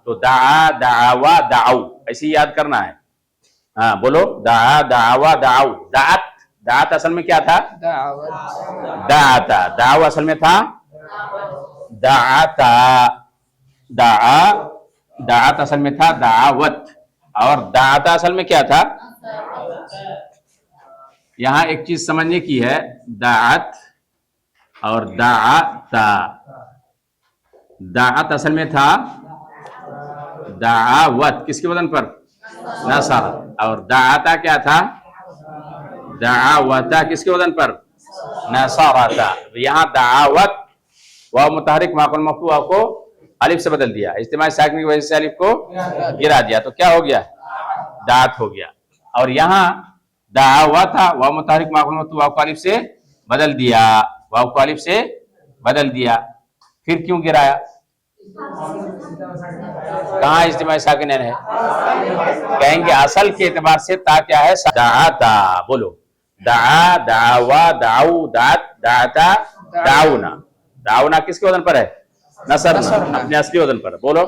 Speaker 1: تو دعا دعوا دعو ایسے یاد کرنا ہے. بولو دعا دعوا دعو. دعت دعت اصل میں کیا تھا؟ دعتا. دعو اصل میں تھا دعتا. دعا دعت اصل میں تھا دعوت. اور دعتا اصل میں کیا تھا؟ یہاں ایک چیز سمجھنے کی ہے. دعت اور دعتا. دعت اصل میں تھا دعوت کس کے وزن پر؟ نصر. اور دعتا کیا تھا؟ دعوتا کس کے وزن پر؟ نصرتا. یہاں دعوت واو متحرک ماخوذ مفتوح کو الف سے بدل دیا. اجتماع ساکن کی وجہ سے الف کو گرا دیا تو کیا ہو گیا؟ دعت ہو گیا. اور یہاں دعوا تھا واو متحرک ماخوذ مفتوح کو الف سے بدل دیا. واو کو الف سے بدل دیا. پھر کیوں گرایا؟ کہاں اجتماع ساکن ہے؟ کہیں گے اصل کے اعتبار سے تا کیا ہے؟ دعاتا. بولو دعا دعوا دعو دعت دعتا دعونا. دعونا کس کے وزن پر ہے؟ نصر. اپنے اصلی وزن پر. بولو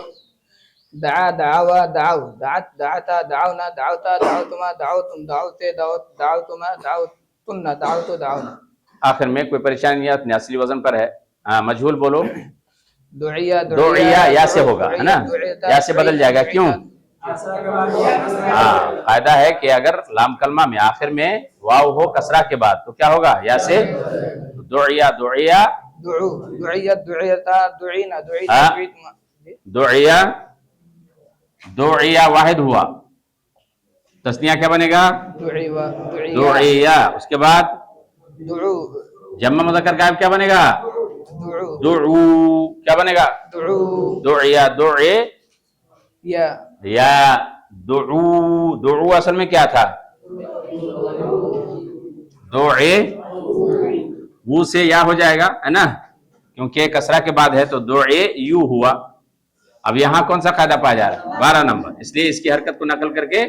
Speaker 3: دعا دعوا دعوا دعت دعتا دعونا دعوتا دعوتما دعوتم دعوتے دعوتما دعوتن دعوتو دعونا.
Speaker 1: آخر میں کوئی پریشانی نہیں اپنے اصلی وزن پر ہے. ہاں مجہول بولو.
Speaker 3: دعیا
Speaker 1: دعیا یا سے ہوگا ہے نا, یا سے بدل جائے گا. کیوں؟ ہاں فائدہ ہے کہ اگر لام کلمہ میں آخر میں واو ہو کسرہ کے بعد تو کیا ہوگا؟ یا سے. دعیا دعیا
Speaker 3: دعو دعیت دعیتا دعینا دعیتا
Speaker 1: ہاں.
Speaker 3: دعیتما.
Speaker 1: دعیا دعیا واحد ہوا. تسنیہ کیا بنے گا؟
Speaker 3: دعیوا دعیا
Speaker 1: دعیا. اس کے بعد
Speaker 3: دعو
Speaker 1: جمع مذکر غائب کیا بنے گا؟
Speaker 3: دعو
Speaker 1: دعو. کیا بنے گا؟
Speaker 3: دعو
Speaker 1: دعیا دعے
Speaker 3: یا
Speaker 1: یا دعو. دعو اصل میں کیا تھا؟ دعے وہ سے یا ہو جائے گا ہے نا, کیونکہ کسرہ کے بعد ہے تو دعے یو ہوا. اب یہاں کون سا قاعدہ پایا جا رہا ہے؟ 12 نمبر. اس لیے اس کی حرکت کو نقل کر کے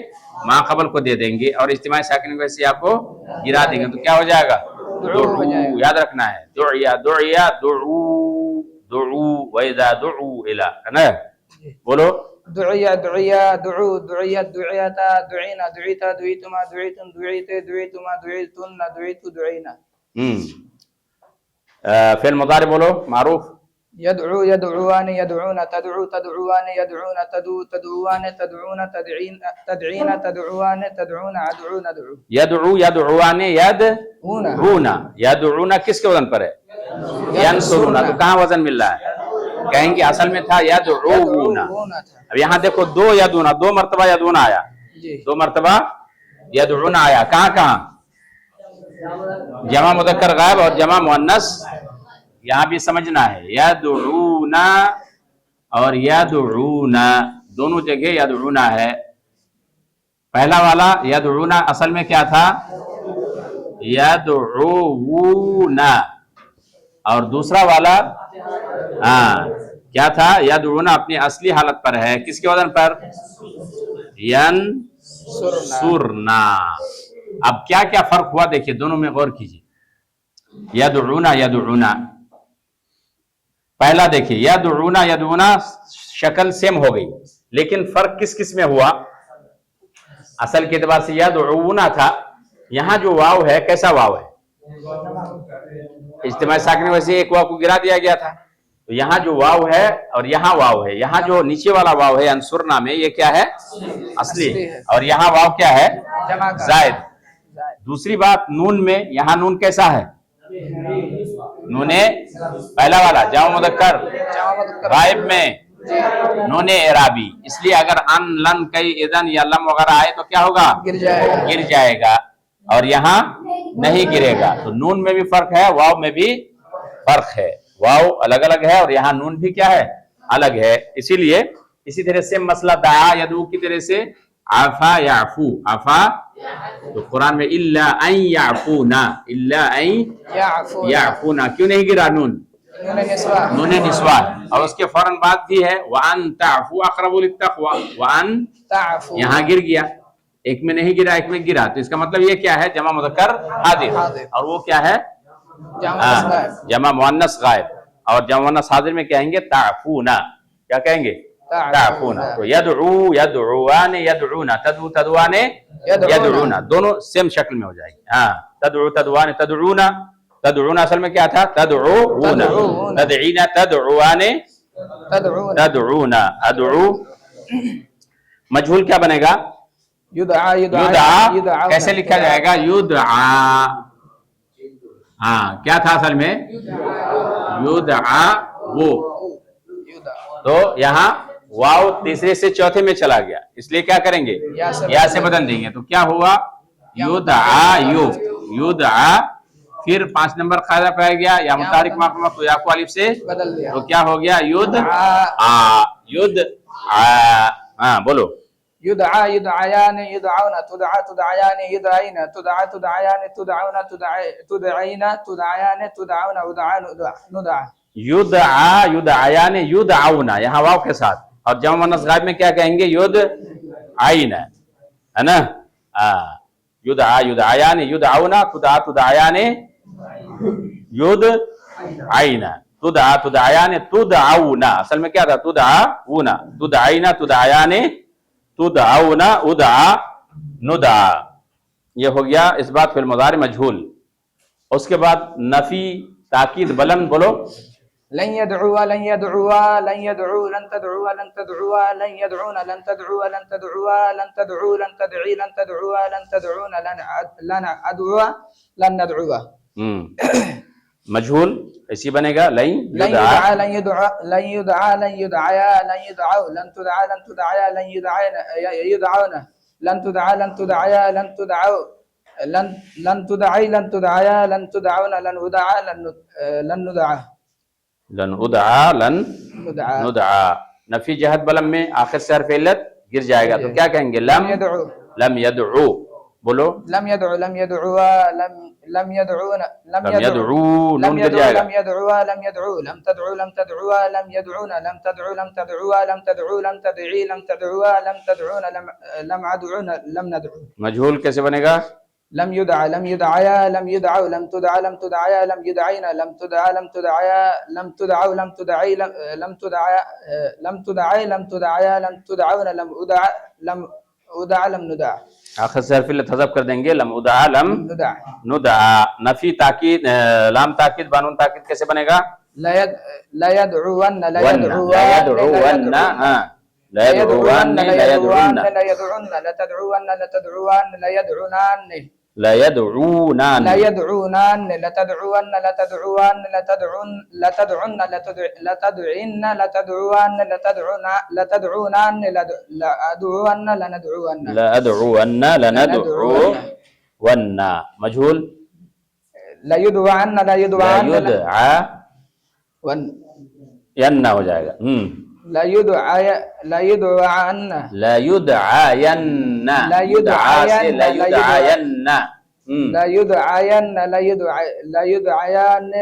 Speaker 1: ما قبل کو دے دیں گے اور اجتماعی ساکن کو ایسے آپ کو گرا دیں گے تو کیا ہو جائے گا؟ دعو. یاد رکھنا ہے دعیا دعیا دعو دعو وَإِذَا دُعُوا إِلَىٰ ہے نا. بولو.
Speaker 3: دعیا دعیا دعو دعیت دعیتا دعینا دعیتا دعیتما دعیتم دعیتے دعیتما دعیتن دعیتو دعینا.
Speaker 1: فعل مضارع بولو معروف.
Speaker 3: يدعو يدعوان يدعون تدعو تدعوان يدعون تدعو تدعوان تدعون تدعين تدعين تدعوان تدعون ادعون ادعو.
Speaker 1: یدعو یدعوان یدعونا. یدعونا کس کے وزن پر ہے؟ ینصرونا. تو کہاں وزن مل رہا ہے؟ کہیں گے اصل میں تھا یدعونا. اب یہاں دیکھو دو یدعونا, 2 مرتبہ یدعونا آیا, 2 مرتبہ یدعونا آیا. کہاں کہاں؟ جمع مذکر غائب اور جمع مؤنث. یہاں بھی سمجھنا ہے یدعونا اور یدعونا دونوں جگہ یدعونا ہے. پہلا والا یدعونا اصل میں کیا تھا؟ یدعونا. اور دوسرا والا کیا تھا؟ یدعونا اپنی اصلی حالت پر ہے. کس کے وزن پر؟ ینصرنا. اب کیا کیا فرق ہوا دیکھیے دونوں میں غور کیجیے. یدعونا یدعونا پہلا دیکھیے یدعونا یدعونا شکل سیم ہو گئی لیکن فرق کس کس میں ہوا؟ اصل کے اعتبار سے یدعونا تھا, یہاں جو واو ہے کیسا واو ہے؟ اجتماعی ساکن ویسے ایک واو کو گرا دیا گیا تھا. تو یہاں جو واو ہے اور یہاں واو ہے, یہاں جو نیچے والا واو ہے انصرنا میں یہ کیا ہے؟ اصلی. اور یہاں واو کیا ہے؟ زائد. دوسری بات نون میں, یہاں نون کیسا ہے؟ نون پہلا والا جمع مذکر غائب میں نون اعرابی. اس لیے اگر ان لن کئی اذن یا لم وغیرہ آئے تو کیا ہوگا؟ گر جائے گا. اور یہاں نہیں گرے گا. تو نون میں بھی فرق ہے, واو میں بھی فرق ہے. واو الگ الگ ہے اور یہاں نون بھی کیا ہے؟ الگ ہے. اسی لیے اسی طرح سے مسئلہ دعا یدعو کی طرح سے عفا یعفو. عفا تو قرآن میں الا ان یعفونا, الا ان یعفونا کیوں نہیں گرا نون؟ نون نسوان. اور اس کے فوراً بعد بھی ہے وان تعفو اقرب للتقوى. وان یہاں گر گیا, ایک میں نہیں گرا ایک میں گرا. تو اس کا مطلب یہ کیا ہے؟ جمع مذکر حاضر. اور وہ کیا ہے؟ جمع مؤنث غائب. اور جمع مؤنث حاضر میں کہیں گے تعفونا. کیا کہیں گے؟ تعفونا. تو یدعو یدعوان یدعونا تدعو تدعوان یدعونا دونوں سیم شکل میں ہو جائے گی. تدعو تدعوان تدعونا. تدعونا اصل میں کیا تھا؟ تدعونا. تدعینا تدعوان تدعونا. ادعو مجہول کیا بنے گا؟ یدعا. کیسے لکھا جائے گا؟ یدعا. کیا تھا اصل میں؟ یدعا وہ. تو یہاں واو تیسرے سے چوتھے میں چلا گیا, اس لیے کیا کریں گے؟ یا سے بدل دیں گے. تو کیا ہوا؟ یدعا یو. یدعا. پھر 5 نمبر قاعدہ پایا گیا یا متحرک مقام تو یا کو الف سے تو کیا ہو گیا؟ یدعا. یدعا. بولو.
Speaker 3: يدعى يدعيان يدعون تدعى تدعيان يدعين تدعى تدعيان تدعون تدعين تدعيان تدعون ودعان ندعى.
Speaker 1: یدعا یدعیان یدعونا یہاں واو کے ساتھ. اور جمع مؤنث غائب میں کیا کہیں گے؟ یدعین ہے نا. یدعا یدعیان یدعونا تدعا تدعیان یدعین. تدعا تدعیان تدعونا، اصل میں کیا تھا؟ تدعونا تدعینا تدعیان تدعونا ادعا ندعا. یہ ہو گیا اس بات فی المضارع مجہول. اس کے بعد نفی تاکید بلند بولو.
Speaker 3: لن يدعوا لن يدعوا لن يدعوا لن تدعوا لن تدعوا لن يدعون لن تدعوا لن تدعوا لن تدعوا لن تدعي لن تدعوا لن تدعون لن ادعوا لن ندعوا.
Speaker 1: مجہول ایسی بنے گا لن
Speaker 3: لن
Speaker 1: یدعا
Speaker 3: يدعى لن يدعى لن يدعى لن يدعيا لن يدعوا لن تدعى لن تدعيا لن يدعون لن تدعى لن تدعيا لن تدعوا لن تدعي لن تدعيا لن تدعون لن ادعى لن ندعى
Speaker 1: لن ادعا لن
Speaker 3: ندعى
Speaker 1: ندعا. نفی جہت بلم میں آخر سے حرف علت گر جائے گا تو کیا کہیں گے؟
Speaker 3: لم يدعوا
Speaker 1: لم يدعو بولو.
Speaker 3: لم يدعوا لم يدعوا لم يدعون
Speaker 1: لم يدعو نون گر جائے گا.
Speaker 3: لم يدعوا لم يدعوا لم تدعوا لم تدعوا لم يدعون لم تدعوا لم تدعوا لم تدعوا لم تدعي لم تدعوا لم تدعون لم ادعون لم ندعو.
Speaker 1: مجہول کیسے بنے گا؟
Speaker 3: لم يدعى لم يدعيا لم يدعوا لم تدعى لم تدعيا لم يدعينا لم تدعى لم تدعيا لم تدعوا لم تدعي لم تدعيا لم تدعي لم تدعيا لم تدعون لم ادعى لم ندع.
Speaker 1: آخر سے حرف علت حذف کر دیں گے. لم ادعا لم
Speaker 3: ندع.
Speaker 1: ندعا. نفی تاکید لام تاکید بانون تاکید کیسے بنے گا؟
Speaker 3: لا يدعون لا
Speaker 1: ون
Speaker 3: يدعون
Speaker 1: لا يدعون لا يدعون لا يدعون
Speaker 3: لا يدعون لا تدعون لا تدعون لا يدعونان
Speaker 1: لا يدعونان
Speaker 3: لا يدعونان لا تدعون لا تدعون لا تدعون لا تدعون لا تدعين لا تدعون لا تدعون لا تدعونان لا ادعون لا ندعون
Speaker 1: لا ادعون لندعون. مجهول
Speaker 3: لا يدعون لا
Speaker 1: لا
Speaker 3: يدعون
Speaker 1: يدعى ين ہو جائے گا.
Speaker 3: لا يدعى لا يدعون
Speaker 1: لا يدعين
Speaker 3: لا
Speaker 1: دعا سے لا
Speaker 3: يدعين
Speaker 1: يدعين
Speaker 3: لا يدعين لا يدعى لا يدعيان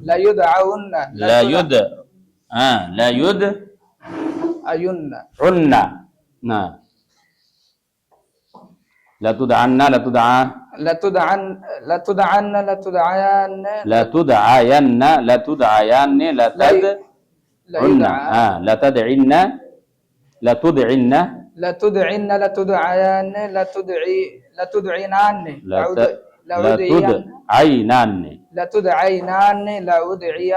Speaker 3: لا يدعون
Speaker 1: لا يد لا يد
Speaker 3: أين
Speaker 1: عنا لا تدعن لا تدعى
Speaker 3: لا تدعن لا تدعن لا تدعيان
Speaker 1: لا تدعين لا تدعيان لا تدعن لا تدعن لا تدعن
Speaker 3: لا تدعن لا تدعيان لا تدعي لا تدعينان
Speaker 1: لا تدعينان
Speaker 3: لا تدعينان لا أدعي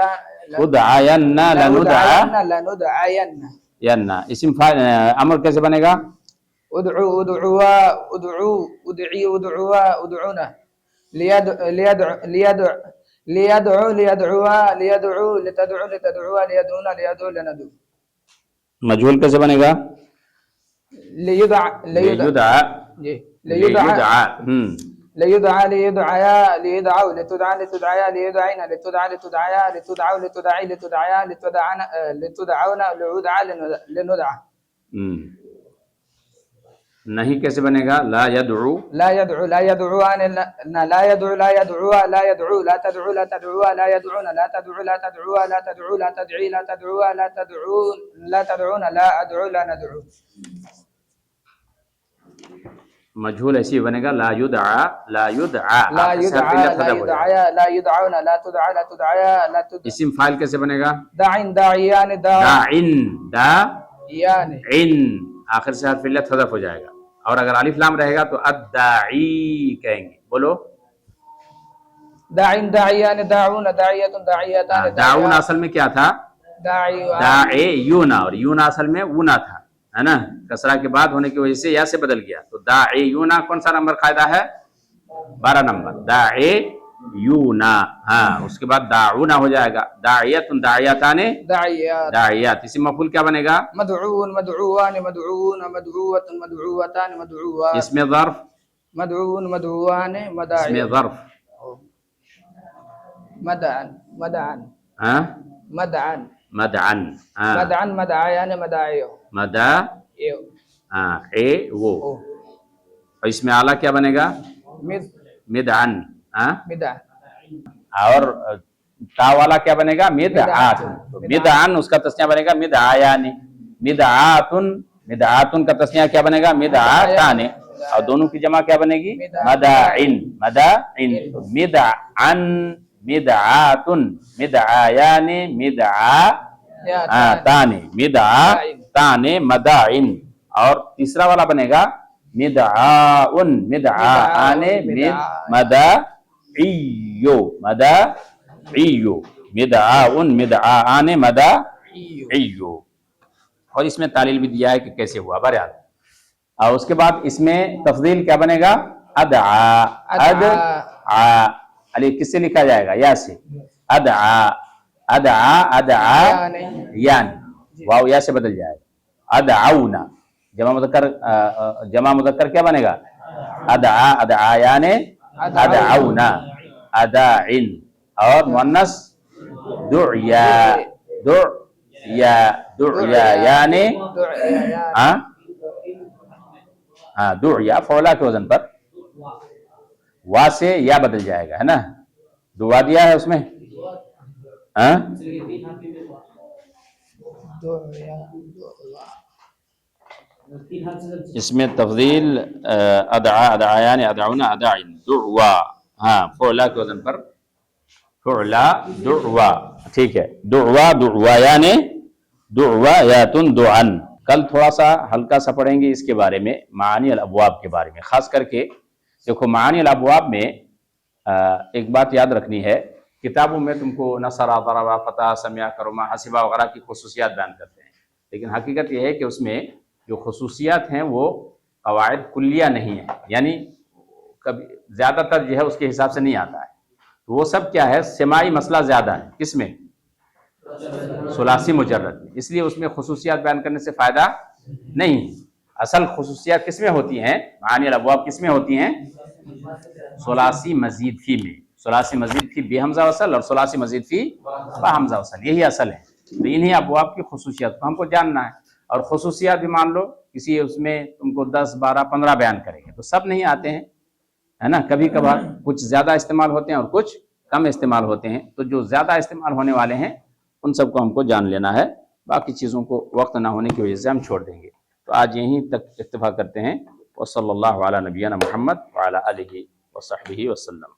Speaker 1: تدعين لا ندعى
Speaker 3: لا ندعين
Speaker 1: ينا. اسم فاعل امر کیسے بنے گا؟
Speaker 3: ادعوا ادعوا ادعوا ادعي ادعوا ادعونا ليدعوا ليدعوا ليدعوا لتدعوا لتدعوا ليدعونا ليدعوا لندعو.
Speaker 1: مجهول کیسے بنے گا؟
Speaker 3: ليدعى
Speaker 1: ليدعى
Speaker 3: ليدعى ليدعيا ليدعوا لتدعى لتدعيا ليدعينا لتدعى لتدعيا لتدعوا لتدعي لتدعيا لتدعون لعدعى لندعى.
Speaker 1: نہیں کیسے بنے گا؟ لا يدعو
Speaker 3: لا يدعو لا يدعوان لا يدعو لا يدعو لا يدعو لا تدعو لا تدعو لا يدعون لا تدعو لا تدعو لا تدعو لا تدعي لا تدعو لا تدعو لا تدعون لا ادعو لا ندعو.
Speaker 1: مجهول ایسی بنے گا لا يدعى لا يدعى
Speaker 3: لا يدعى لا يدعى لا يدعون لا تدعى لا تدعى لا تدعى.
Speaker 1: اسم فاعل کیسے بنے گا؟
Speaker 3: داعٍ داعيان
Speaker 1: داعن
Speaker 3: داعيان
Speaker 1: داعن آخر سے حرف علت حذف ہو جائے گا. اور اگر الف لام رہے گا تو الداعی کہیں گے. بولو.
Speaker 3: داعٍ داعيان داعون داعية داعيتان
Speaker 1: داعون اصل میں کیا تھا؟ داعیون. اور یونا اصل میں اونا تھا ہے نا. کسرہ کے بعد ہونے کی وجہ سے یا سے بدل گیا. تو داعیون کون سا نمبر قاعدہ ہے؟ 12 نمبر. داعیون. ہاں اس کے بعد داعون ہو جائے گا. داعیت داعیتان
Speaker 3: داعيات
Speaker 1: داعیات. اسم مفعول کیا بنے گا؟
Speaker 3: مدعون مدعوان مدعون مدعوة مدعوتان مدعوات.
Speaker 1: اس میں ظرف
Speaker 3: مدعون مدعوان
Speaker 1: اس
Speaker 3: مداعي
Speaker 1: میں ظرف
Speaker 3: مدعن مدعن
Speaker 1: ہاں
Speaker 3: مدعن
Speaker 1: مدعن
Speaker 3: مدعن مدعيان مداعيو
Speaker 1: مدا
Speaker 3: ايو
Speaker 1: ہاں اے وہ. اور اس میں اعلیٰ کیا بنے گا؟ مدعن. ہاں
Speaker 3: مدع
Speaker 1: اور تا والا کیا بنے گا؟ مدعات. مدعن اس کا تسنیہ بنے گا مدعیان. مدعاتن مدعاتن کا تسنیہ کیا بنے گا؟ مدعاتان. اور دونوں کی جمع کیا بنے گی؟ مداعن. مداعن. مدعن مدعاتن مدعایان مدعاتان مدعاتان مداعن. اور تیسرا والا بنے گا مدعاؤن مدعآن مدعیو مدعیو مدعاؤن مدعآن مدعیو. اور اس میں تعلیل بھی دیا ہے کہ کیسے ہوا بہرحال. اور اس کے بعد اس میں تفضیل کیا بنے گا ادعا ادعا علی کس سے لکھا جائے گا یا سے ادعا ادعا ادعا یان واو یا سے بدل جائے گا ادعونا. جمع مذکر کیا بنے گا ادعا ادعایان ادعونا اداعن. اور مؤنث دعیا دعیا دعیایان دعیا فولا کے وزن پر وا سے یا بدل جائے گا ہے نا. دعا دیا ہے اس میں اس میں تفضیل ادعا ادعایان ادعونا اداعن دعوا. فولا کے وزن پر فعلا دعوا. ٹھیک ہے دعوا دعوایان دعوایاتن دعن. کل تھوڑا سا ہلکا سا پڑھیں گے اس کے بارے میں معانی الابواب کے بارے میں. خاص کر کے دیکھو معانی الابواب میں ایک بات یاد رکھنی ہے. کتابوں میں تم کو نصر ضرب فتح سمع کرما حسبہ وغیرہ کی خصوصیات بیان کرتے ہیں، لیکن حقیقت یہ ہے کہ اس میں جو خصوصیات ہیں وہ قواعد کلیہ نہیں ہیں، یعنی کبھی زیادہ تر جو ہے اس کے حساب سے نہیں آتا ہے. وہ سب کیا ہے سماعی مسئلہ زیادہ ہے. کس میں ثلاثی مجرد میں. اس لیے اس میں خصوصیات بیان کرنے سے فائدہ نہیں. اصل خصوصیات کس میں ہوتی ہیں معانی الابواب کس میں ہوتی ہیں ثلاثی مزید فی میں. ثلاثی مزید فی بے حمزہ وصل اور ثلاثی مزید فی با حمزہ وصل یہی اصل ہے. تو انہی ابواب کی خصوصیات کو ہم کو جاننا ہے. اور خصوصیات بھی مان لو کسی اس میں تم کو 10 12 15 بیان کریں گے تو سب نہیں آتے ہیں ہے نا. کبھی کبھار کچھ زیادہ استعمال ہوتے ہیں اور کچھ کم استعمال ہوتے ہیں. تو جو زیادہ استعمال ہونے والے ہیں ان سب کو ہم کو جان لینا ہے. باقی چیزوں کو وقت نہ ہونے کی وجہ سے ہم چھوڑ دیں گے. تو آج یہیں تک اکتفا کرتے ہیں. وصلی اللہ علی نبینا محمد وعلی آلہ وصحبہ وسلم.